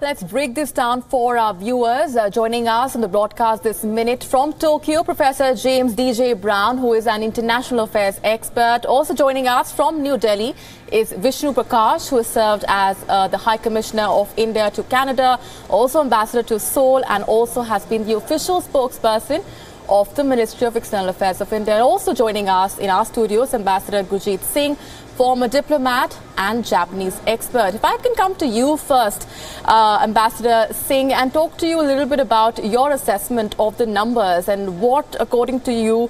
Let's break this down for our viewers. Joining us on the broadcast this minute from Tokyo, Professor James D.J. Brown, who is an international affairs expert. Also joining us from New Delhi is Vishnu Prakash, who has served as the High Commissioner of India to Canada, also Ambassador to Seoul, and also has been the official spokesperson of the Ministry of External Affairs of India. Also joining us in our studios, Ambassador Gurjeet Singh, former diplomat and Japanese expert. If I can come to you first, Ambassador Singh, and talk to you a little bit about your assessment of the numbers and what, according to you,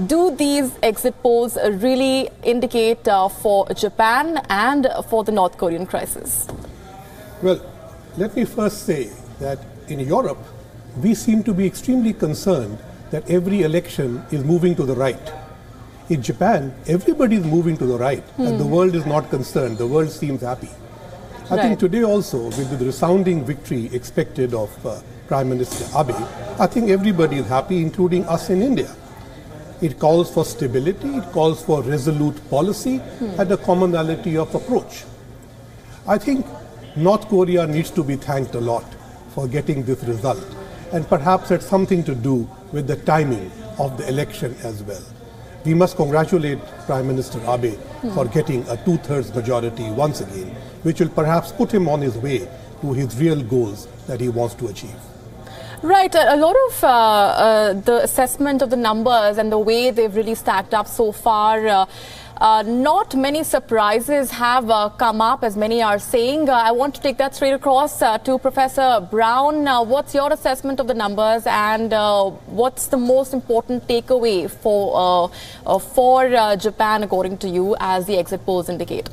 do these exit polls really indicate for Japan and for the North Korean crisis? Well, let me first say that in Europe, we seem to be extremely concerned that every election is moving to the right. In Japan, everybody is moving to the right, and the world is not concerned. The world seems happy. I think today also, with the resounding victory expected of Prime Minister Abe, I think everybody is happy, including us in India. It calls for stability, it calls for resolute policy, and a commonality of approach. I think North Korea needs to be thanked a lot for getting this result, and perhaps it's something to do with the timing of the election as well. We must congratulate Prime Minister Abe for getting a two-thirds majority once again, which will perhaps put him on his way to his real goals that he wants to achieve. Right. A lot of the assessment of the numbers and the way they've really stacked up so far, not many surprises have come up, as many are saying. I want to take that straight across to Professor Brown. What's your assessment of the numbers, and what's the most important takeaway for Japan, according to you, as the exit polls indicate?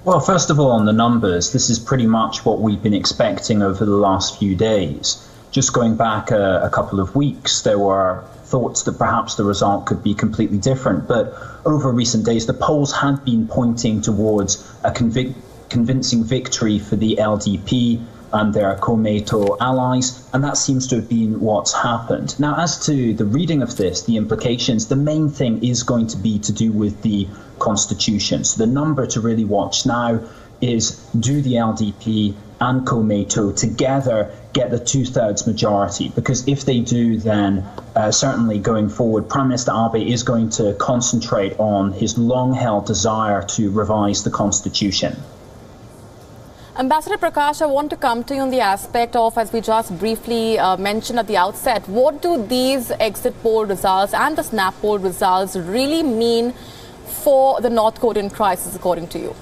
Well, first of all, on the numbers, this is pretty much what we've been expecting over the last few days. Just going back a couple of weeks, there were thoughts that perhaps the result could be completely different. But over recent days, the polls had been pointing towards a convincing victory for the LDP and their Komeito allies, and that seems to have been what's happened. Now, as to the reading of this, the implications, the main thing is going to be to do with the constitution. So the number to really watch now is, do the LDP and Komeito together get the two-thirds majority? Because if they do, then certainly going forward, Prime Minister Abe is going to concentrate on his long-held desire to revise the constitution. Ambassador Prakash, I want to come to you on the aspect of, as we just briefly mentioned at the outset, what do these exit poll results and the snap poll results really mean for the North Korean crisis, according to you?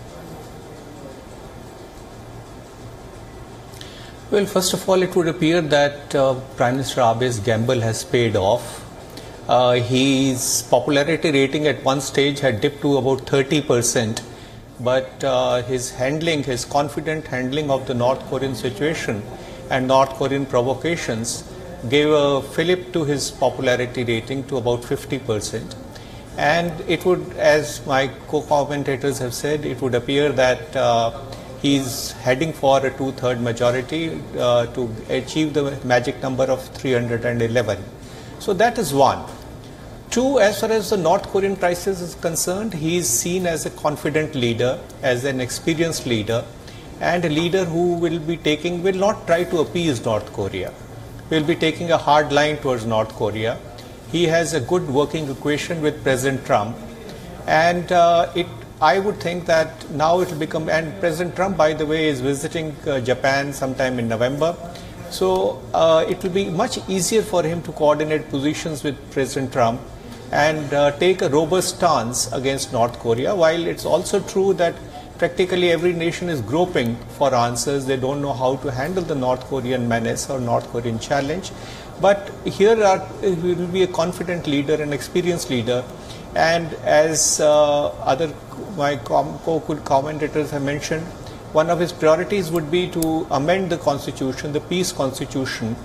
Well, first of all, it would appear that Prime Minister Abe's gamble has paid off. His popularity rating at one stage had dipped to about 30%, but his confident handling of the North Korean situation and North Korean provocations gave a fillip to his popularity rating to about 50%. And it would, as my co-commentators have said, it would appear that he's heading for a two-third majority to achieve the magic number of 311. So that is one. Two, as far as the North Korean crisis is concerned, he is seen as a confident leader, as an experienced leader, and a leader who will not try to appease North Korea. Will be taking a hard line towards North Korea. He has a good working equation with President Trump, and I would think that now it will become, and President Trump, by the way, is visiting Japan sometime in November. So it will be much easier for him to coordinate positions with President Trump and take a robust stance against North Korea, while it's also true that practically every nation is groping for answers. They don't know how to handle the North Korean menace or North Korean challenge. But here he will be a confident leader, an experienced leader. And as my co-commentators have mentioned, one of his priorities would be to amend the constitution, the peace constitution,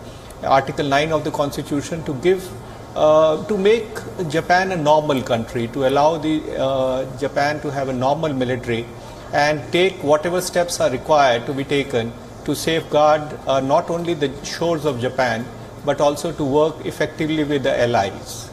Article 9 of the constitution, to make Japan a normal country, to allow Japan to have a normal military and take whatever steps are required to be taken to safeguard not only the shores of Japan, but also to work effectively with the allies.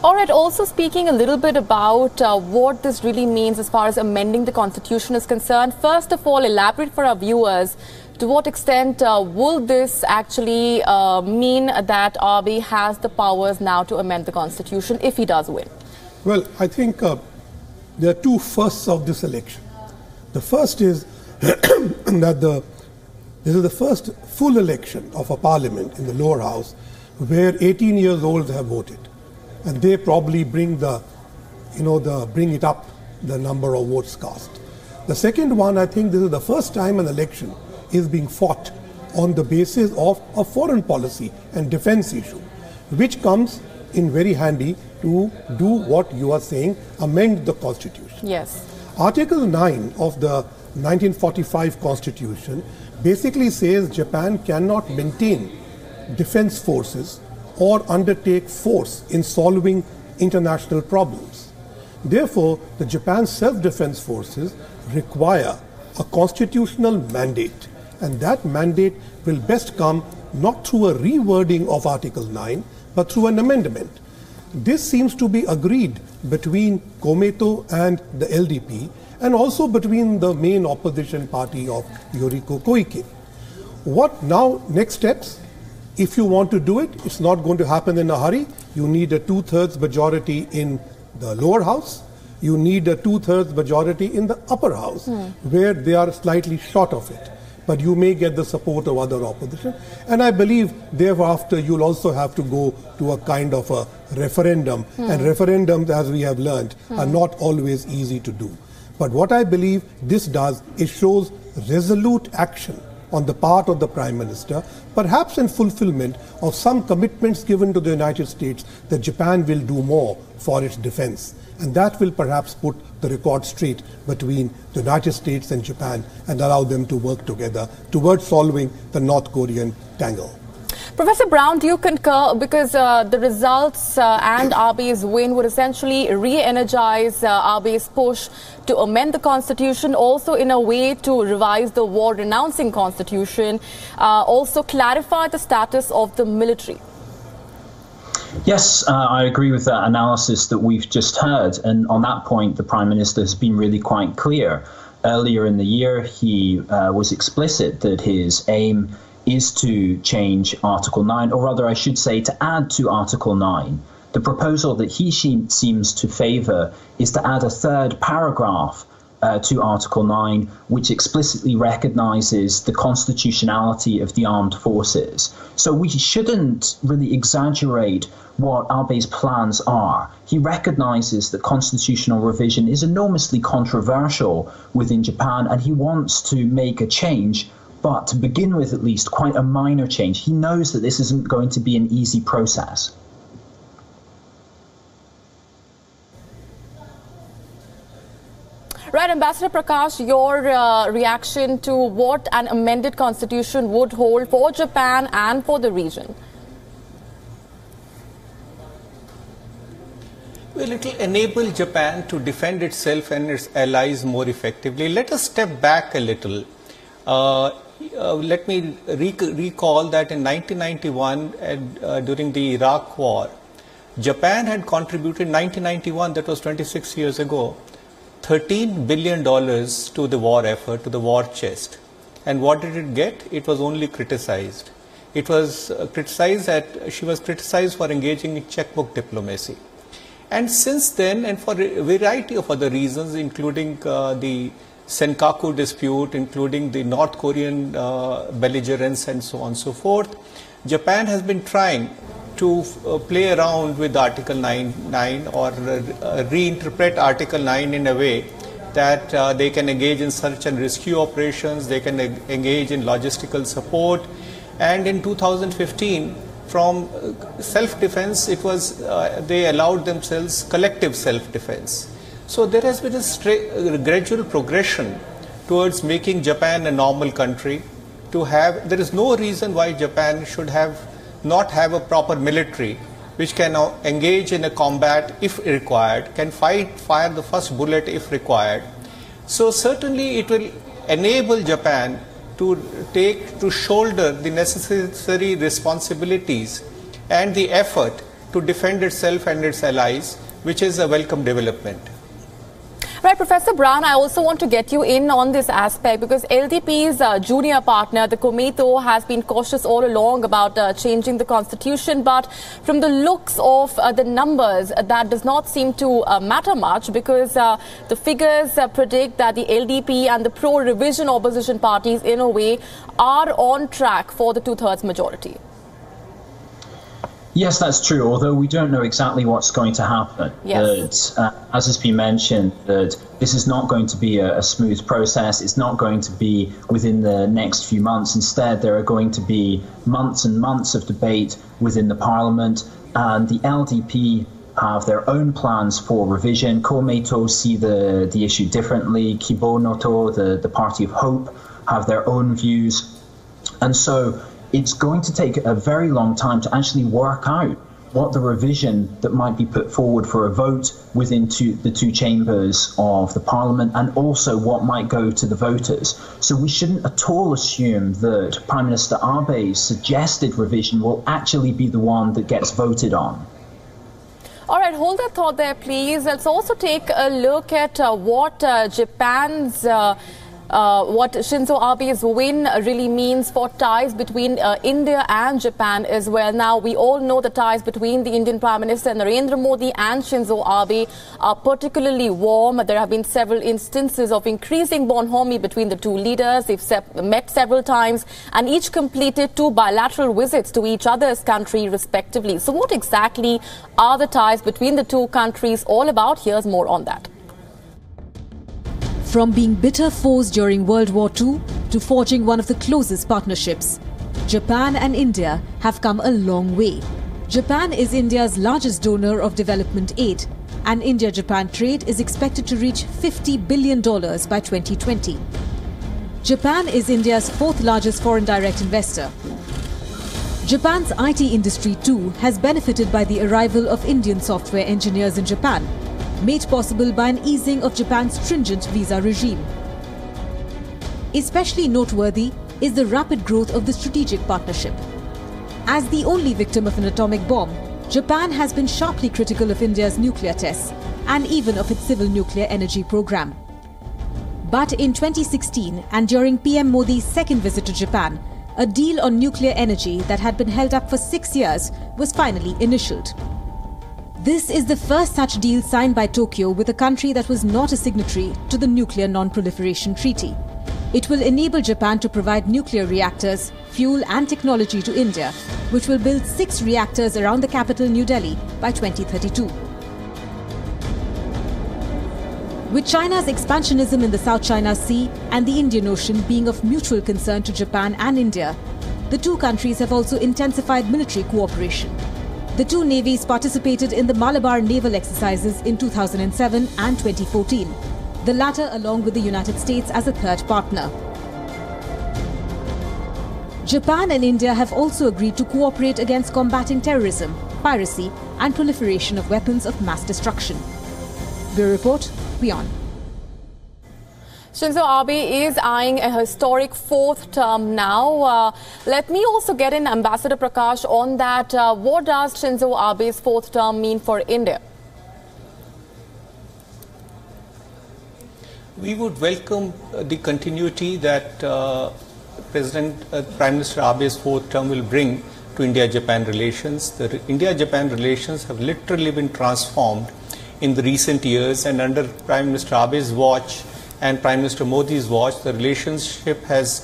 All right, also speaking a little bit about what this really means as far as amending the constitution is concerned. First of all, elaborate for our viewers, to what extent will this actually mean that Abe has the powers now to amend the constitution if he does win? Well, I think there are two firsts of this election. The first is that this is the first full election of a parliament in the lower house where 18-year-olds have voted. And they probably bring bring it up, the number of votes cast. The second one, I think this is the first time an election is being fought on the basis of a foreign policy and defense issue, which comes in very handy to do what you are saying, amend the constitution. Yes. Article 9 of the 1945 constitution basically says Japan cannot maintain defense forces or undertake force in solving international problems. Therefore, the Japan self-defense forces require a constitutional mandate, and that mandate will best come not through a rewording of Article 9, but through an amendment. This seems to be agreed between Komeito and the LDP, and also between the main opposition party of Yoriko Koike. What now, next steps? If you want to do it, it's not going to happen in a hurry. You need a 2/3 majority in the lower house. You need a 2/3 majority in the upper house, where they are slightly short of it. But you may get the support of other opposition. And I believe thereafter you'll also have to go to a kind of a referendum. And referendums, as we have learned, are not always easy to do. But what I believe this does, it shows resolute action on the part of the Prime Minister, perhaps in fulfillment of some commitments given to the United States that Japan will do more for its defense. And that will perhaps put the record straight between the United States and Japan and allow them to work together towards solving the North Korean tangle. Professor Brown, do you concur? Because the results and Abe's win would essentially re-energize Abe's push to amend the constitution, also in a way to revise the war-renouncing constitution, also clarify the status of the military. Yes, I agree with that analysis that we've just heard. And on that point, the Prime Minister has been really quite clear. Earlier in the year, he was explicit that his aim is to change Article 9, or rather, I should say, to add to Article 9. The proposal that he seems to favour is to add a third paragraph to Article 9, which explicitly recognises the constitutionality of the armed forces. So we shouldn't really exaggerate what Abe's plans are. He recognises that constitutional revision is enormously controversial within Japan, and he wants to make a change, but to begin with, at least, quite a minor change. He knows that this isn't going to be an easy process. Right, Ambassador Prakash, your reaction to what an amended constitution would hold for Japan and for the region? Well, it will enable Japan to defend itself and its allies more effectively. Let us step back a little. Let me recall that in 1991, during the Iraq War, Japan had contributed, 1991, that was 26 years ago, $13 billion to the war effort, to the war chest. And what did it get? It was only criticized. It was she was criticized for engaging in checkbook diplomacy. And since then, and for a variety of other reasons, including the Senkaku dispute, including the North Korean belligerence and so on and so forth, Japan has been trying to play around with Article 9 or reinterpret Article 9 in a way that they can engage in search and rescue operations, they can engage in logistical support. And in 2015, from self-defense, it was they allowed themselves collective self-defense. So there has been a gradual progression towards making Japan a normal country. There is no reason why Japan should not have a proper military which can engage in a combat if required, can fire the first bullet if required. So certainly it will enable Japan to shoulder the necessary responsibilities and the effort to defend itself and its allies, which is a welcome development. Right, Professor Brown, I also want to get you in on this aspect because LDP's junior partner, the Komeito, has been cautious all along about changing the constitution. But from the looks of the numbers, that does not seem to matter much because the figures predict that the LDP and the pro-revision opposition parties, in a way, are on track for the two-thirds majority. Yes, that's true, although we don't know exactly what's going to happen. Yes. As has been mentioned, that this is not going to be a smooth process. It's not going to be within the next few months. Instead, there are going to be months and months of debate within the parliament, and the LDP have their own plans for revision. Komeito see the issue differently. Kibonoto, the Party of Hope, have their own views. And so it's going to take a very long time to actually work out what the revision that might be put forward for a vote within the two chambers of the parliament, and also what might go to the voters. So we shouldn't at all assume that Prime Minister Abe's suggested revision will actually be the one that gets voted on. All right, hold that thought there, please. Let's also take a look at what Japan's what Shinzo Abe's win really means for ties between India and Japan as well. Now, we all know the ties between the Indian Prime Minister Narendra Modi and Shinzo Abe are particularly warm. There have been several instances of increasing bonhomie between the two leaders. They've met several times and each completed 2 bilateral visits to each other's country respectively. So what exactly are the ties between the two countries all about? Here's more on that. From being bitter foes during World War II to forging one of the closest partnerships, Japan and India have come a long way. Japan is India's largest donor of development aid, and India-Japan trade is expected to reach $50 billion by 2020. Japan is India's 4th largest foreign direct investor. Japan's IT industry too has benefited by the arrival of Indian software engineers in Japan, made possible by an easing of Japan's stringent visa regime. Especially noteworthy is the rapid growth of the strategic partnership. As the only victim of an atomic bomb, Japan has been sharply critical of India's nuclear tests and even of its civil nuclear energy program. But in 2016, and during PM Modi's second visit to Japan, a deal on nuclear energy that had been held up for 6 years was finally initialed. This is the first such deal signed by Tokyo with a country that was not a signatory to the Nuclear Non-Proliferation Treaty. It will enable Japan to provide nuclear reactors, fuel and technology to India, which will build 6 reactors around the capital New Delhi by 2032. With China's expansionism in the South China Sea and the Indian Ocean being of mutual concern to Japan and India, the two countries have also intensified military cooperation. The two navies participated in the Malabar naval exercises in 2007 and 2014, the latter along with the United States as a third partner. Japan and India have also agreed to cooperate against combating terrorism, piracy and proliferation of weapons of mass destruction. Bureau Report, WION. Shinzo Abe is eyeing a historic 4th term now. Let me also get in Ambassador Prakash on that. What does Shinzo Abe's 4th term mean for India? We would welcome the continuity that Prime Minister Abe's 4th term will bring to India-Japan relations. The India-Japan relations have literally been transformed in the recent years, and under Prime Minister Abe's watch and Prime Minister Modi's watch, the relationship has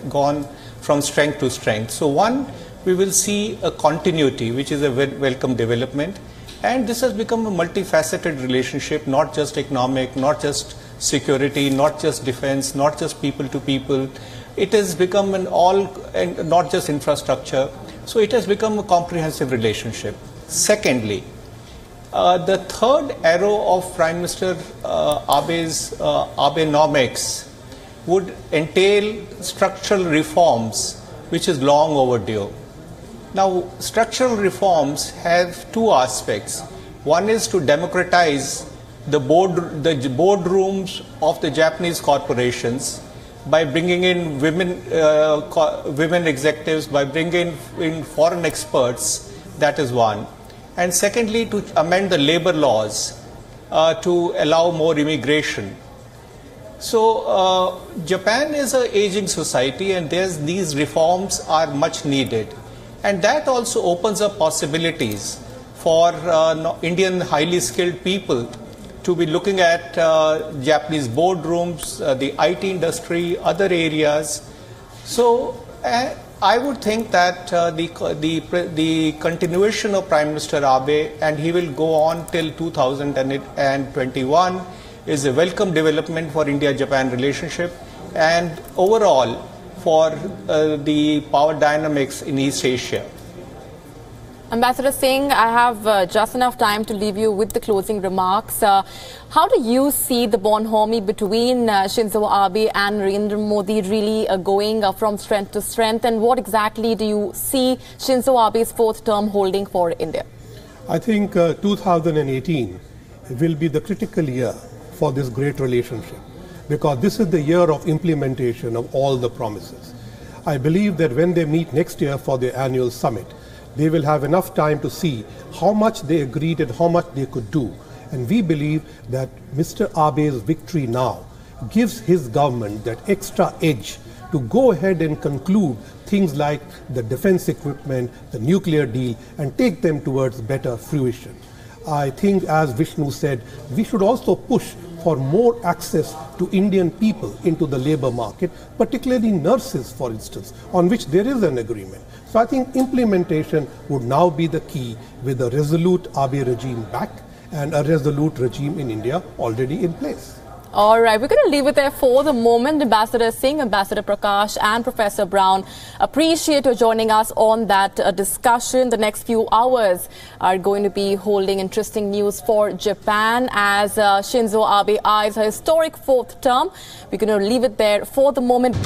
gone from strength to strength. So one, we will see a continuity, which is a welcome development. And this has become a multifaceted relationship, not just economic, not just security, not just defense, not just people to people. It has become an all, and not just infrastructure. So it has become a comprehensive relationship. Secondly, the third arrow of Prime Minister Abe's Abenomics would entail structural reforms, which is long overdue. Now, structural reforms have 2 aspects. One is to democratize the boardrooms of the Japanese corporations by bringing in women executives, by bringing in foreign experts. That is one. and secondly, to amend the labor laws to allow more immigration. So Japan is an aging society, and these reforms are much needed. And that also opens up possibilities for Indian highly skilled people to be looking at Japanese boardrooms, the IT industry, other areas. So I would think that the continuation of Prime Minister Abe, and he will go on till 2021, is a welcome development for India-Japan relationship and overall for the power dynamics in East Asia. Ambassador Singh, I have just enough time to leave you with the closing remarks. How do you see the bonhomie between Shinzo Abe and Narendra Modi really going from strength to strength, and what exactly do you see Shinzo Abe's fourth term holding for India? I think 2018 will be the critical year for this great relationship, because this is the year of implementation of all the promises. I believe that when they meet next year for their annual summit, they will have enough time to see how much they agreed and how much they could do. And we believe that Mr. Abe's victory now gives his government that extra edge to go ahead and conclude things like the defense equipment, the nuclear deal, and take them towards better fruition. I think, as Vishnu said, we should also push for more access to Indian people into the labor market, particularly nurses, for instance, on which there is an agreement. So I think implementation would now be the key, with a resolute Abe regime back and a resolute regime in India already in place. All right, we're going to leave it there for the moment. Ambassador Singh, Ambassador Prakash and Professor Brown, appreciate you joining us on that discussion. The next few hours are going to be holding interesting news for Japan as Shinzo Abe eyes her historic fourth term. We're going to leave it there for the moment.